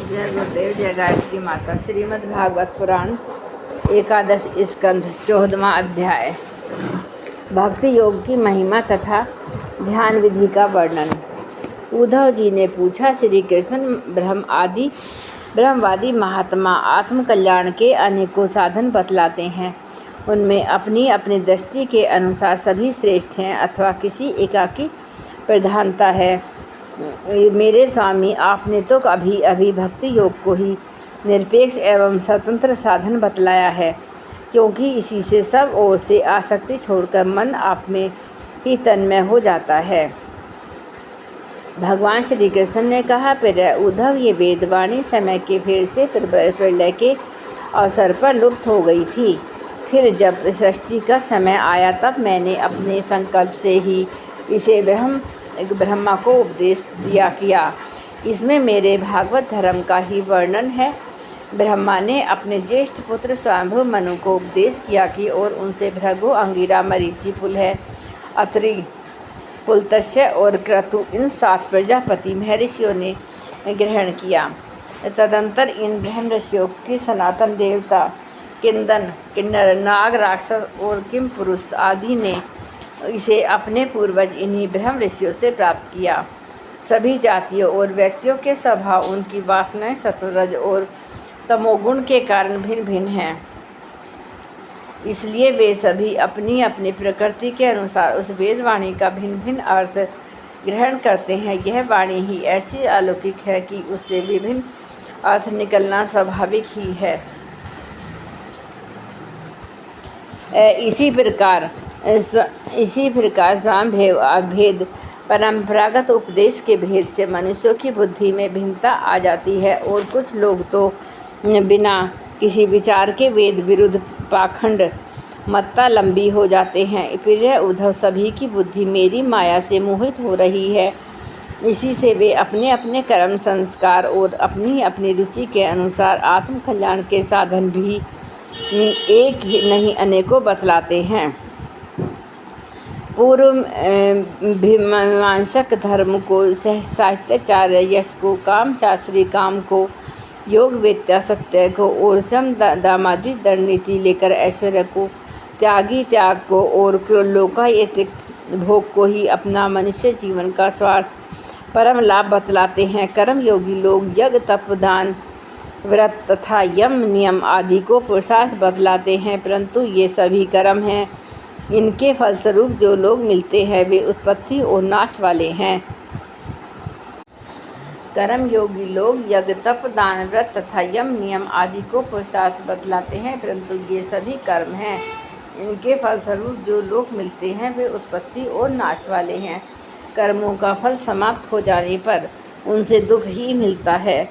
जय गुरुदेव, जय गायत्री माता। श्रीमद् भागवत पुराण एकादश स्कंध 14वां अध्याय। भक्ति योग की महिमा तथा ध्यान विधि का वर्णन। उद्धव जी ने पूछा, श्री कृष्ण ब्रह्मवादी महात्मा आत्म कल्याण के अनेकों साधन बतलाते हैं। उनमें अपनी अपनी दृष्टि के अनुसार सभी श्रेष्ठ हैं अथवा किसी एकाकी प्रधानता है। मेरे स्वामी, आपने तो अभी भक्ति योग को ही निरपेक्ष एवं स्वतंत्र साधन बतलाया है, क्योंकि इसी से सब ओर से आसक्ति छोड़कर मन आप में ही तन्मय हो जाता है। भगवान श्री कृष्ण ने कहा, प्रिय उद्धव, ये वेदवाणी समय के फेर से प्रलय के अवसर पर लुप्त हो गई थी। फिर जब सृष्टि का समय आया तब मैंने अपने संकल्प से ही इसे ब्रह्मा को उपदेश दिया किया। इसमें मेरे भागवत धर्म का ही वर्णन है। ब्रह्मा ने अपने ज्येष्ठ पुत्र स्वयंभू मनु को उपदेश किया कि और उनसे भृगु, अंगिरा, मरीचि, पुलह, अत्रि, पुलत्स्य और क्रतु इन 7 प्रजापति महर्षियों ने ग्रहण किया। तदंतर इन ब्रह्म ऋषियों की सनातन देवता किंदन, किन्नर, नाग, राक्षस और किम पुरुष आदि ने इसे अपने पूर्वज इन्हीं ब्रह्म ऋषियों से प्राप्त किया। सभी जातियों और व्यक्तियों के स्वभाव, उनकी वासनाएं सत्वरज और तमोगुण के कारण भिन्न भिन्न हैं। इसलिए वे सभी अपनी अपनी प्रकृति के अनुसार उस वेदवाणी का भिन्न भिन्न अर्थ ग्रहण करते हैं। यह वाणी ही ऐसी अलौकिक है कि उससे विभिन्न अर्थ निकलना स्वाभाविक ही है। इसी प्रकार सामवेद अभेद परंपरागत उपदेश के भेद से मनुष्यों की बुद्धि में भिन्नता आ जाती है और कुछ लोग तो बिना किसी विचार के वेद विरुद्ध पाखंड मत्ता लंबी हो जाते हैं। प्रिय उद्धव, सभी की बुद्धि मेरी माया से मोहित हो रही है। इसी से वे अपने अपने कर्म संस्कार और अपनी अपनी रुचि के अनुसार आत्म कल्याण के साधन भी एक ही नहीं अनेकों बतलाते हैं। पूर्व मीमांसक धर्म को, साहित्याचार्य यश को, काम शास्त्री काम को, योग वेत्ता सत्य को और सम दामादि रणनीति लेकर ऐश्वर्य को, त्यागी त्याग को और लोकायतिक भोग को ही अपना मनुष्य जीवन का स्वार्थ परम लाभ बतलाते हैं। कर्म योगी लोग यज्ञ, तप, दान, व्रत तथा यम नियम आदि को पुरुषार्थ बतलाते हैं, परंतु ये सभी कर्म हैं। इनके फलस्वरूप जो लोग मिलते हैं वे उत्पत्ति और नाश वाले हैं। कर्म योगी लोग यज्ञ, तप, दान, व्रत तथा यम नियम आदि को पुरुषार्थ बतलाते हैं, परंतु ये सभी कर्म हैं। इनके फलस्वरूप जो लोग मिलते हैं वे उत्पत्ति और नाश वाले हैं। कर्मों का फल समाप्त हो जाने पर उनसे दुख ही मिलता है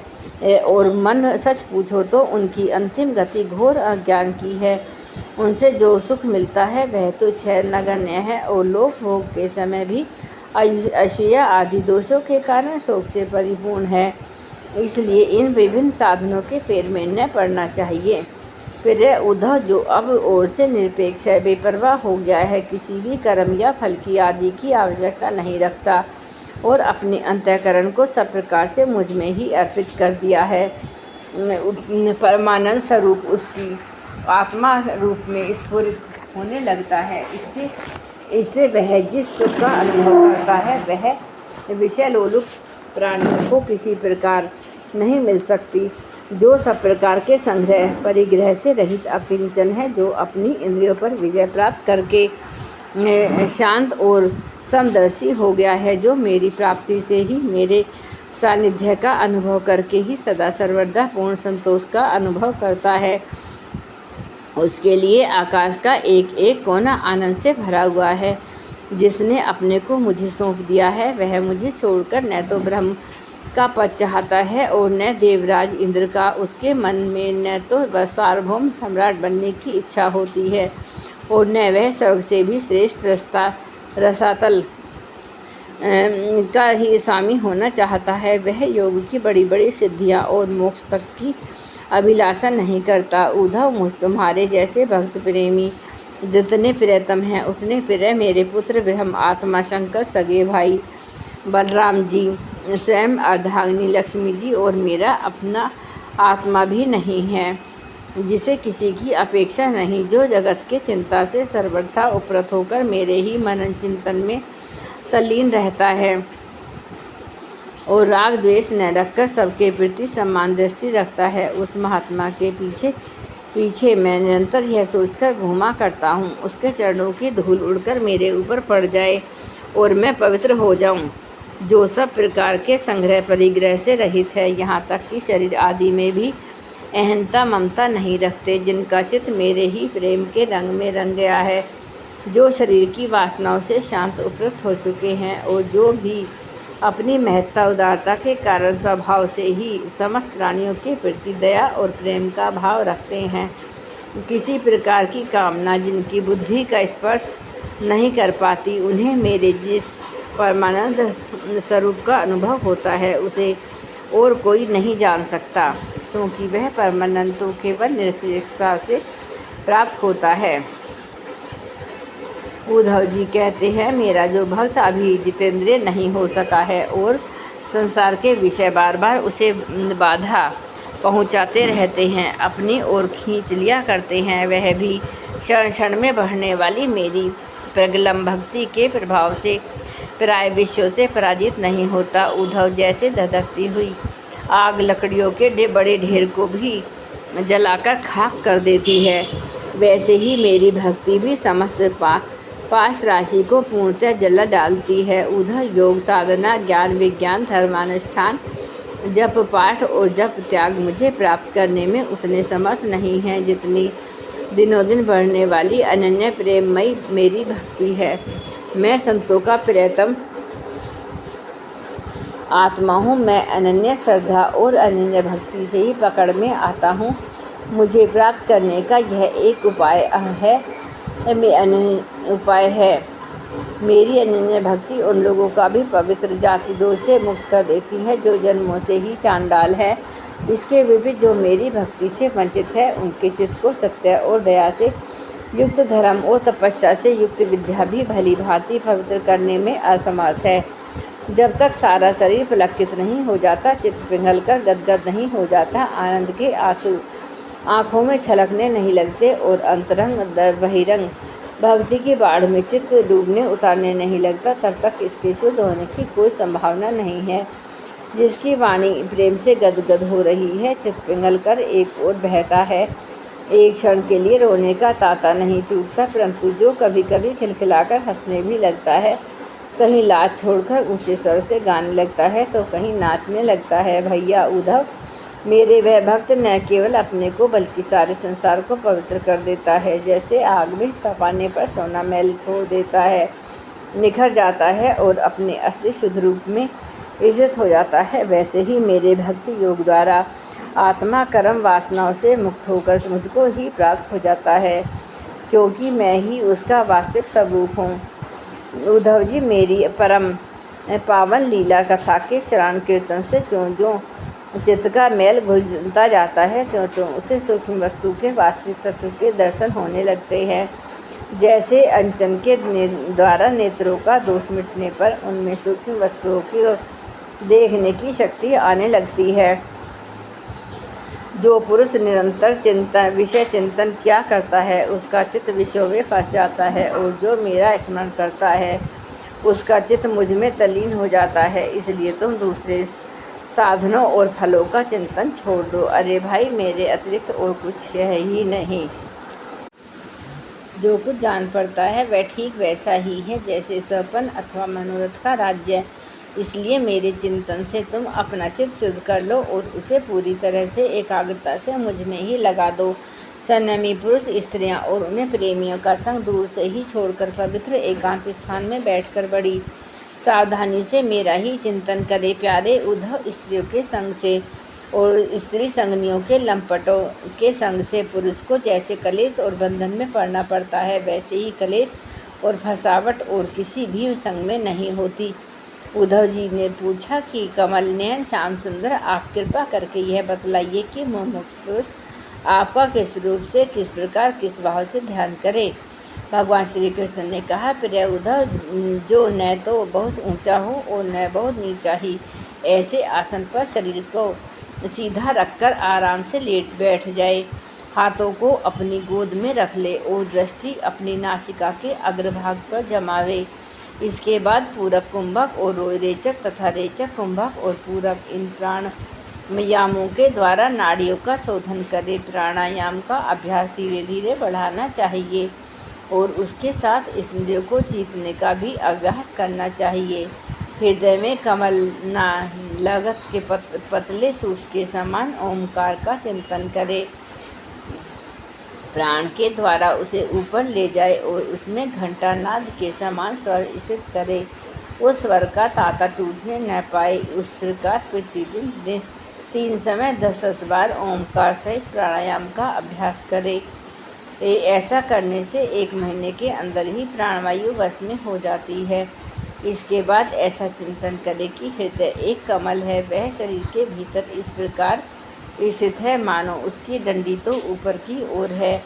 और मन सच पूछो तो उनकी अंतिम गति घोर अज्ञान की है। उनसे जो सुख मिलता है वह तो क्षय नगण्य है और लोक भोग के समय भी असूया आदि दोषों के कारण शोक से परिपूर्ण है। इसलिए इन विभिन्न साधनों के फेर में न पड़ना चाहिए। प्रिय उद्धव, जो अब और से निरपेक्ष है, बेपरवाह हो गया है, किसी भी कर्म या फल की आदि की आवश्यकता नहीं रखता और अपने अंतःकरण को सब प्रकार से मुझ में ही अर्पित कर दिया है, परमानंद स्वरूप उसकी आत्मा रूप में स्फुरित होने लगता है। इससे वह जिस सुख का अनुभव करता है वह विषय लोलुप प्राणियों को किसी प्रकार नहीं मिल सकती। जो सब प्रकार के संग्रह परिग्रह से रहित अकिंचन है, जो अपनी इंद्रियों पर विजय प्राप्त करके शांत और समदर्शी हो गया है, जो मेरी प्राप्ति से ही मेरे सानिध्य का अनुभव करके ही सदा सर्वदा पूर्ण संतोष का अनुभव करता है, उसके लिए आकाश का एक एक कोना आनंद से भरा हुआ है। जिसने अपने को मुझे सौंप दिया है वह मुझे छोड़कर न तो ब्रह्म का पद चाहता है और न देवराज इंद्र का। उसके मन में न तो सार्वभौम सम्राट बनने की इच्छा होती है और न वह स्वर्ग से भी श्रेष्ठ रसातल का ही स्वामी होना चाहता है। वह योग की बड़ी बड़ी सिद्धियां और मोक्ष तक की अभिलाषा नहीं करता। उद्धव, मुझ तुम्हारे जैसे भक्त प्रेमी जितने प्रियतम हैं उतने प्रिय मेरे पुत्र ब्रह्म आत्मा शंकर, सगे भाई बलराम जी स्वयं अर्धांगिनी लक्ष्मी जी और मेरा अपना आत्मा भी नहीं है, जिसे किसी की अपेक्षा नहीं, जो जगत के चिंता से सर्वथा उपरत होकर मेरे ही मनन चिंतन में तल्लीन रहता है और राग द्वेष न रखकर सबके प्रति सम्मान दृष्टि रखता है। उस महात्मा के पीछे पीछे मैं निरंतर यह सोचकर घूमा करता हूँ, उसके चरणों की धूल उड़कर मेरे ऊपर पड़ जाए और मैं पवित्र हो जाऊँ, जो सब प्रकार के संग्रह परिग्रह से रहित है, यहाँ तक कि शरीर आदि में भी अहंता ममता नहीं रखते, जिनका चित्त मेरे ही प्रेम के रंग में रंग गया है, जो शरीर की वासनाओं से शांत उपरत हो चुके हैं और जो भी अपनी महत्ता उदारता के कारण स्वभाव से ही समस्त प्राणियों के प्रति दया और प्रेम का भाव रखते हैं। किसी प्रकार की कामना जिनकी बुद्धि का स्पर्श नहीं कर पाती, उन्हें मेरे जिस परमानंद स्वरूप का अनुभव होता है उसे और कोई नहीं जान सकता, क्योंकि वह परमानंद तो केवल निरपेक्षता से प्राप्त होता है। उद्धव जी कहते हैं, मेरा जो भक्त अभी जितेंद्रिय नहीं हो सका है और संसार के विषय बार बार उसे बाधा पहुंचाते रहते हैं, अपनी ओर खींच लिया करते हैं, वह भी क्षण क्षण में बढ़ने वाली मेरी प्रगल्भ भक्ति के प्रभाव से प्राय विश्व से पराजित नहीं होता। उद्धव जैसे धधकती हुई आग लकड़ियों के बड़े ढेर को भी जलाकर खाक कर देती है, वैसे ही मेरी भक्ति भी समस्त पाश राशि को पूर्णतः जला डालती है। उद्धव योग साधना ज्ञान विज्ञान धर्मानुष्ठान जप पाठ और जप त्याग मुझे प्राप्त करने में उतने समर्थ नहीं हैं, जितनी दिनों दिन बढ़ने वाली अनन्य प्रेममयी मेरी भक्ति है। मैं संतों का प्रियतम आत्मा हूँ, मैं अनन्य श्रद्धा और अनन्य भक्ति से ही पकड़ में आता हूँ। मुझे प्राप्त करने का यह एक उपाय है। मेरी अनन्य भक्ति उन लोगों का भी पवित्र जाति दोष से मुक्त कर देती है जो जन्मों से ही चांडाल है। इसके विपरीत जो मेरी भक्ति से वंचित है, उनके चित्त को सत्य और दया से युक्त धर्म और तपस्या से युक्त विद्या भी भली भांति पवित्र करने में असमर्थ है। जब तक सारा शरीर पुलकित नहीं हो जाता, चित्त पिघल कर गदगद नहीं हो जाता, आनंद के आंसू आँखों में छलकने नहीं लगते और अंतरंग बहिरंग भक्ति की बाढ़ में चित्त डूबने उतारने नहीं लगता, तब तक इसके शुद्ध होने की कोई संभावना नहीं है। जिसकी वाणी प्रेम से गदगद हो रही है, चित्त पिघल कर एक ओर बहता है, एक क्षण के लिए रोने का तांता नहीं टूटता, परंतु जो कभी कभी खिलखिलाकर हंसने भी लगता है, कहीं लाज छोड़कर ऊंचे स्वर से गाने लगता है तो कहीं नाचने लगता है। भैया उद्धव, मेरे वह भक्त न केवल अपने को बल्कि सारे संसार को पवित्र कर देता है। जैसे आग में तपाने पर सोना मैल छोड़ देता है, निखर जाता है और अपने असली शुद्ध रूप में स्थित हो जाता है, वैसे ही मेरे भक्ति योग द्वारा आत्मा कर्म वासनाओं से मुक्त होकर मुझको ही प्राप्त हो जाता है, क्योंकि मैं ही उसका वास्तविक स्वरूप हूँ। उद्धव जी, मेरी परम पावन लीला कथा के श्रवण कीर्तन से ज्यों चित्त का मैल घुलता जाता है, त्यों उसे सूक्ष्म वस्तु के वास्तविक तत्व के दर्शन होने लगते हैं। जैसे अंचन के द्वारा नेत्रों का दोष मिटने पर उनमें सूक्ष्म वस्तुओं की देखने की शक्ति आने लगती है। जो पुरुष निरंतर विषय चिंतन किया करता है, उसका चित्त विषयों में फंस जाता है, और जो मेरा स्मरण करता है उसका चित्त मुझ में तल्लीन हो जाता है। इसलिए तुम दूसरे साधनों और फलों का चिंतन छोड़ दो। अरे भाई, मेरे अतिरिक्त और कुछ है ही नहीं। जो कुछ जान पड़ता है वह ठीक वैसा ही है जैसे सपन अथवा मनोरथ का राज्य। इसलिए मेरे चिंतन से तुम अपना चित्त शुद्ध कर लो और उसे पूरी तरह से एकाग्रता से मुझ में ही लगा दो। संयमी पुरुष स्त्रियां और उन्हें प्रेमियों का संग दूर से ही छोड़कर पवित्र एकांत स्थान में बैठकर बड़ी सावधानी से मेरा ही चिंतन करे। प्यारे उद्धव, स्त्रियों के संग से और स्त्री संगनियों के लंपटों के संग से पुरुष को जैसे कलेश और बंधन में पड़ना पड़ता है, वैसे ही कलेश और फंसावट और किसी भी संग में नहीं होती। उद्धव जी ने पूछा कि कमल नयन श्याम सुंदर, आप कृपा करके यह बतलाइए कि मुमुक्ष पुरुष आपका किस रूप से, किस प्रकार, किस भाव से ध्यान करे। भगवान श्री कृष्ण ने कहा, प्रिय उद्धव, जो न तो बहुत ऊंचा हो और न बहुत नीचा ही, ऐसे आसन पर शरीर को सीधा रखकर आराम से लेट बैठ जाए। हाथों को अपनी गोद में रख ले और दृष्टि अपनी नासिका के अग्रभाग पर जमावे। इसके बाद पूरक कुंभक और रेचक तथा रेचक कुंभक और पूरक इन प्राणायामों के द्वारा नाड़ियों का शोधन करे। प्राणायाम का अभ्यास धीरे धीरे बढ़ाना चाहिए और उसके साथ इंद्रियों को जीतने का भी अभ्यास करना चाहिए। हृदय में कमल लगत के पतले सूत के समान ओमकार का चिंतन करे। प्राण के द्वारा उसे ऊपर ले जाए और उसमें घंटा नाद के समान स्वर स्थित करे। उस स्वर का ताता टूटने न पाए, उस प्रकार प्रतिदिन 3 समय 10 बार ओमकार सहित प्राणायाम का अभ्यास करे। ऐसा करने से 1 महीने के अंदर ही प्राणवायु वश में हो जाती है। इसके बाद ऐसा चिंतन करे कि हृदय एक कमल है, वह शरीर के भीतर इस प्रकार स्थित है मानो उसकी डंडी तो ऊपर की ओर है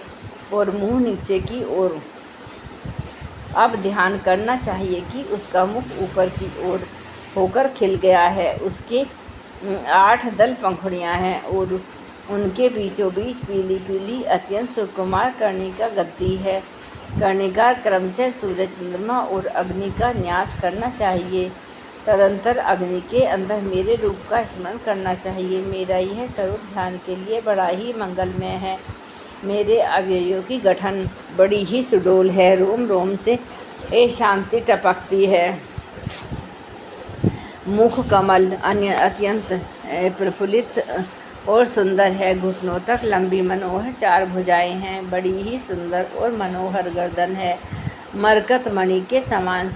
और मुंह नीचे की ओर। अब ध्यान करना चाहिए कि उसका मुख ऊपर की ओर होकर खिल गया है, उसके 8 दल पंखुड़ियाँ हैं और उनके बीचों बीच पीली पीली अत्यंत सुकुमार कर्णिका गद्दी है। कर्णिका क्रमशः सूरज, चंद्रमा और अग्नि का न्यास करना चाहिए। तदंतर अग्नि के अंदर मेरे रूप का स्मरण करना चाहिए। मेरा यह स्वरूप ध्यान के लिए बड़ा ही मंगलमय है। मेरे अवयवों की गठन बड़ी ही सुडौल है, रोम रोम से शांति टपकती है। मुख कमल अत्यंत प्रफुल्लित और सुंदर है। घुटनों तक लंबी मनोहर 4 भुजाएं हैं। बड़ी ही सुंदर और मनोहर गर्दन है। मरकत मणि के समान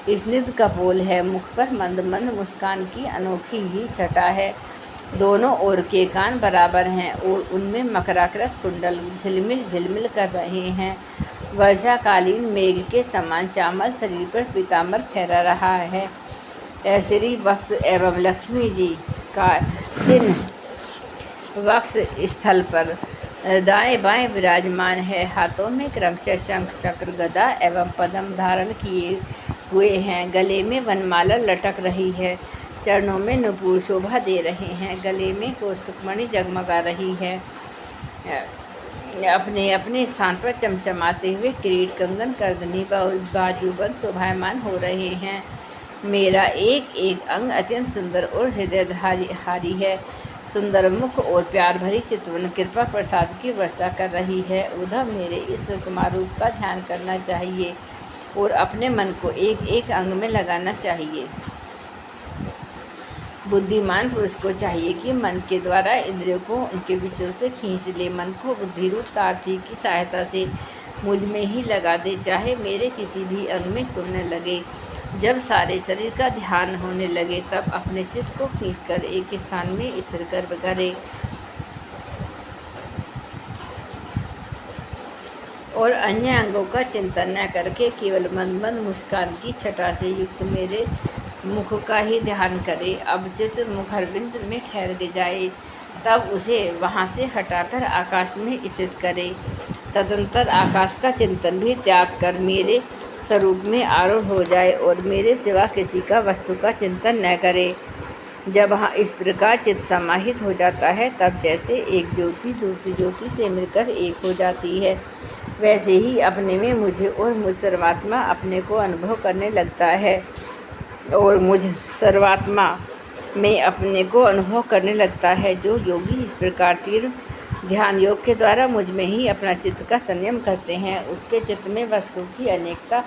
स्निग्ध कपोल है। मुख पर मंद मंद मुस्कान की अनोखी ही छटा है। दोनों ओर के कान बराबर हैं और उनमें मकराकृत कुंडल झिलमिल झिलमिल कर रहे हैं। वर्षाकालीन मेघ के समान श्यामल शरीर पर पीताम्बर फहरा रहा है। श्री वत्स एवं लक्ष्मी जी का चिन्ह वक्ष स्थल पर दाएं बाएं विराजमान है। हाथों में क्रमशः शंख, चक्र, गदा एवं पद्म धारण किए हुए हैं। गले में वनमाला लटक रही है। चरणों में नुपुर शोभा दे रहे हैं। गले में कौस्तुभमणि जगमगा रही है। अपने अपने स्थान पर चमचमाते हुए किरीट, कंगन, करदनी बाजूबंद शोभायमान हो रहे हैं। मेरा एक एक अंग अत्यंत सुंदर और हृदयधारी है। सुंदर मुख और प्यार भरी चितवन कृपा प्रसाद की वर्षा कर रही है। उद्धव, मेरे इस कुमार रूप का ध्यान करना चाहिए और अपने मन को एक एक अंग में लगाना चाहिए। बुद्धिमान पुरुष को चाहिए कि मन के द्वारा इंद्रियों को उनके विषयों से खींच ले। मन को बुद्धि रूप सारथी की सहायता से मुझ में ही लगा दे, चाहे मेरे किसी भी अंग में क्यों न लगे। जब सारे शरीर का ध्यान होने लगे तब अपने चित्त को खींचकर एक स्थान में स्थिर कर करे और अन्य अंगों का चिंतन न करके केवल मंद मंद मुस्कान की छटा से युक्त मेरे मुख का ही ध्यान करे। अब चित्त मुखरबिंद में ठहर जाए तब उसे वहाँ से हटाकर आकाश में स्थित करे। तदंतर आकाश का चिंतन भी त्याग कर मेरे स्वरूप में आरूढ़ हो जाए और मेरे सिवा किसी का वस्तु का चिंतन न करे। जब इस प्रकार चित्त समाहित हो जाता है तब जैसे एक ज्योति दूसरी ज्योति से मिलकर एक हो जाती है, वैसे ही अपने में मुझे और मुझ सर्वात्मा अपने को अनुभव करने लगता है और मुझ सर्वात्मा में अपने को अनुभव करने लगता है। जो योगी इस प्रकार तीव्र ध्यान योग के द्वारा मुझ में ही अपना चित्त का संयम करते हैं, उसके चित्त में वस्तु की अनेकता,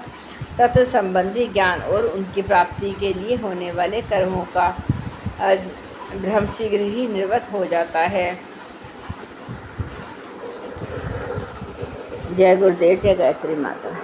तत्व संबंधी ज्ञान और उनकी प्राप्ति के लिए होने वाले कर्मों का भ्रम शीघ्र ही निवृत्त हो जाता है। जय गुरुदेव, जय गायत्री माता।